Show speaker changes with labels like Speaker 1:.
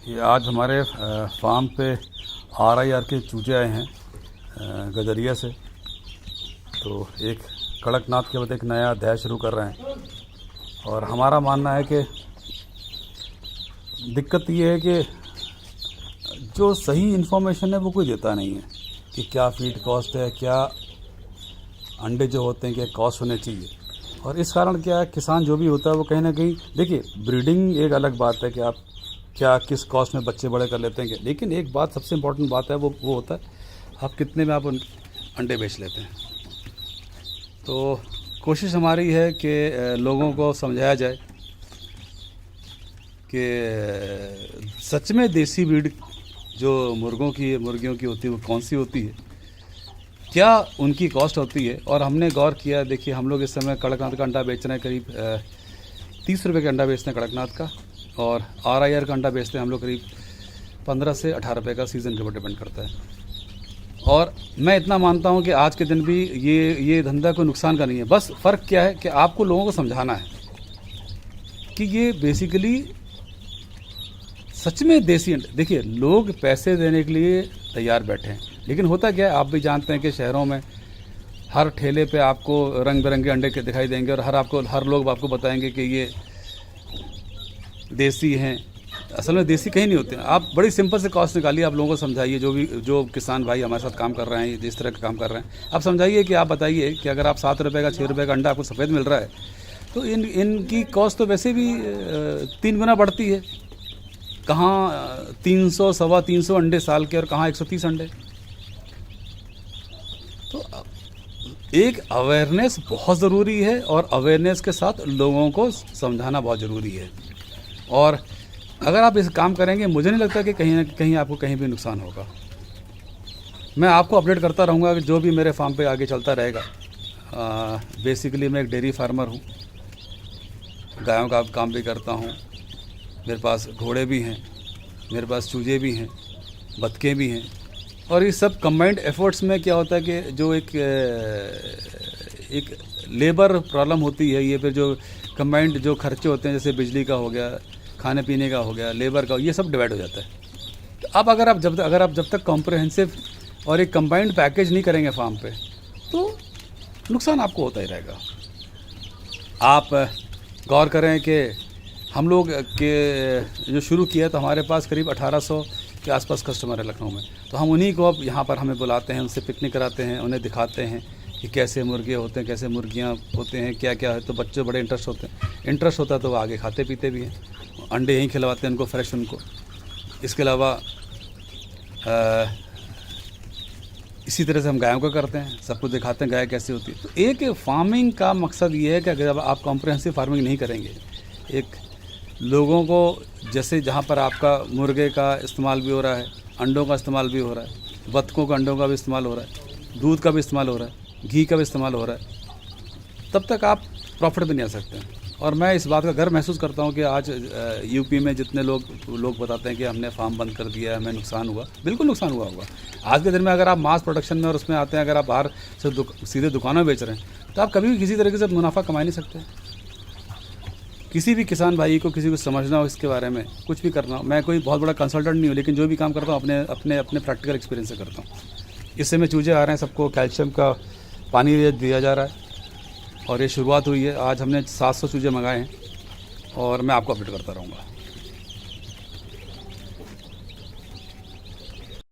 Speaker 1: ये आज हमारे फार्म पे RIR के चूजे आए हैं गजरिया से। तो एक कड़कनाथ के बाद एक नया अध्याय शुरू कर रहे हैं। और हमारा मानना है कि दिक्कत ये है कि जो सही इन्फॉर्मेशन है वो कोई देता नहीं है कि क्या फीड कॉस्ट है, क्या अंडे जो होते हैं क्या कॉस्ट होने चाहिए। और इस कारण क्या है, किसान जो भी होता है वो कहीं ना कहीं, देखिए ब्रीडिंग एक अलग बात है कि आप क्या किस कॉस्ट में बच्चे बड़े कर लेते हैं, लेकिन एक बात सबसे इम्पोर्टेंट बात है वो होता है आप कितने में आप अंडे बेच लेते हैं। तो कोशिश हमारी है कि लोगों को समझाया जाए कि सच में देसी ब्रीड जो मुर्गियों की होती है वो कौन सी होती है, क्या उनकी कॉस्ट होती है। और हमने गौर किया, देखिए हम लोग इस समय कड़कनाथ का अंडा बेच रहे हैं, करीब 30 रुपये का अंडा बेचते हैं कड़कनाथ का, और RIR का अंडा बेचते हैं हम लोग करीब 15 से 18 रुपये का, सीज़न के ऊपर डिपेंड करता है। और मैं इतना मानता हूं कि आज के दिन भी ये धंधा कोई नुकसान का नहीं है। बस फ़र्क क्या है कि आपको लोगों को समझाना है कि ये बेसिकली सच में देसी अंडे, देखिए लोग पैसे देने के लिए तैयार बैठे हैं, लेकिन होता क्या है आप भी जानते हैं कि शहरों में हर ठेले पे आपको रंग बिरंगे अंडे के दिखाई देंगे और हर लोग आपको बताएंगे कि ये देसी हैं। असल में देसी कहीं नहीं होते हैं। आप बड़ी सिंपल से कॉस्ट निकालिए, आप लोगों को समझाइए, जो किसान भाई हमारे साथ काम कर रहे हैं, जिस तरह का काम कर रहे हैं, आप समझाइए कि आप बताइए कि अगर आप 7 रुपये का 6 रुपये का अंडा आपको सफ़ेद मिल रहा है तो इनकी कॉस्ट तो वैसे भी 3 गुना बढ़ती है। कहाँ 300 सवा 300 अंडे साल के और कहाँ 130 अंडे। तो एक अवेयरनेस बहुत ज़रूरी है और अवेयरनेस के साथ लोगों को समझाना बहुत ज़रूरी है। और अगर आप इस काम करेंगे, मुझे नहीं लगता कि कहीं ना कहीं आपको कहीं भी नुकसान होगा। मैं आपको अपडेट करता रहूँगा कि जो भी मेरे फार्म पे आगे चलता रहेगा। बेसिकली मैं एक डेयरी फार्मर हूँ, गायों का काम भी करता हूँ, मेरे पास घोड़े भी हैं, मेरे पास चूजे भी हैं, बतखें भी हैं। और ये सब कंबाइंड एफर्ट्स में क्या होता है कि जो एक लेबर प्रॉब्लम होती है, ये फिर जो कंबाइंड जो खर्चे होते हैं, जैसे बिजली का हो गया, खाने पीने का हो गया, लेबर का, ये सब डिवाइड हो जाता है। तो अब अगर आप जब तक कॉम्प्रहेंसिव और एक कंबाइंड पैकेज नहीं करेंगे फार्म पे, तो नुकसान आपको होता ही रहेगा। आप गौर करें कि हम लोग के जो शुरू किया तो हमारे पास करीब 1800 के आसपास कस्टमर है लखनऊ में। तो हम उन्हीं को अब यहाँ पर हमें बुलाते हैं, उनसे पिकनिक कराते हैं, उन्हें दिखाते हैं कि कैसे मुर्गे होते हैं, कैसे मुर्गियाँ होते हैं, क्या क्या है। तो बच्चे बड़े इंटरेस्ट होता है तो वो आगे खाते पीते भी हैं। अंडे यहीं खिलवाते हैं उनको, फ्रेश उनको। इसके अलावा इसी तरह से हम गायों का करते हैं, सब कुछ दिखाते हैं गाय कैसी होती है। तो एक फार्मिंग का मकसद ये है कि अगर आप कॉम्प्रहेंसिव फार्मिंग नहीं करेंगे, एक लोगों को जैसे जहाँ पर आपका मुर्गे का इस्तेमाल भी हो रहा है, अंडों का इस्तेमाल भी हो रहा है, बतखों का अंडों का भी इस्तेमाल हो रहा है, दूध का भी इस्तेमाल हो रहा है, घी का भी इस्तेमाल हो रहा है, तब तक आप प्रॉफिट भी नहीं आ सकते हैं। और मैं इस बात का गर्व महसूस करता हूँ कि आज यूपी में जितने लोग बताते हैं कि हमने फार्म बंद कर दिया, हमें नुकसान हुआ, बिल्कुल नुकसान हुआ होगा। आज के दिन में अगर आप मास प्रोडक्शन में और उसमें आते हैं, अगर आप बाहर से सीधे दुकानों में बेच रहे हैं, तो आप कभी भी किसी तरीके से मुनाफा कमा नहीं सकते। किसी भी किसान भाई को, किसी को समझना हो इसके बारे में, कुछ भी करना हो, मैं कोई बहुत बड़ा कंसल्टेंट नहीं हूँ, लेकिन जो भी काम करता हूँ अपने प्रैक्टिकल एक्सपीरियंस से करता हूँ। इस समय चूजे आ रहे हैं, सबको कैल्शियम का पानी दिया जा रहा है और ये शुरुआत हुई है। आज हमने 700 चूजे मंगाए हैं और मैं आपको अपडेट करता रहूँगा।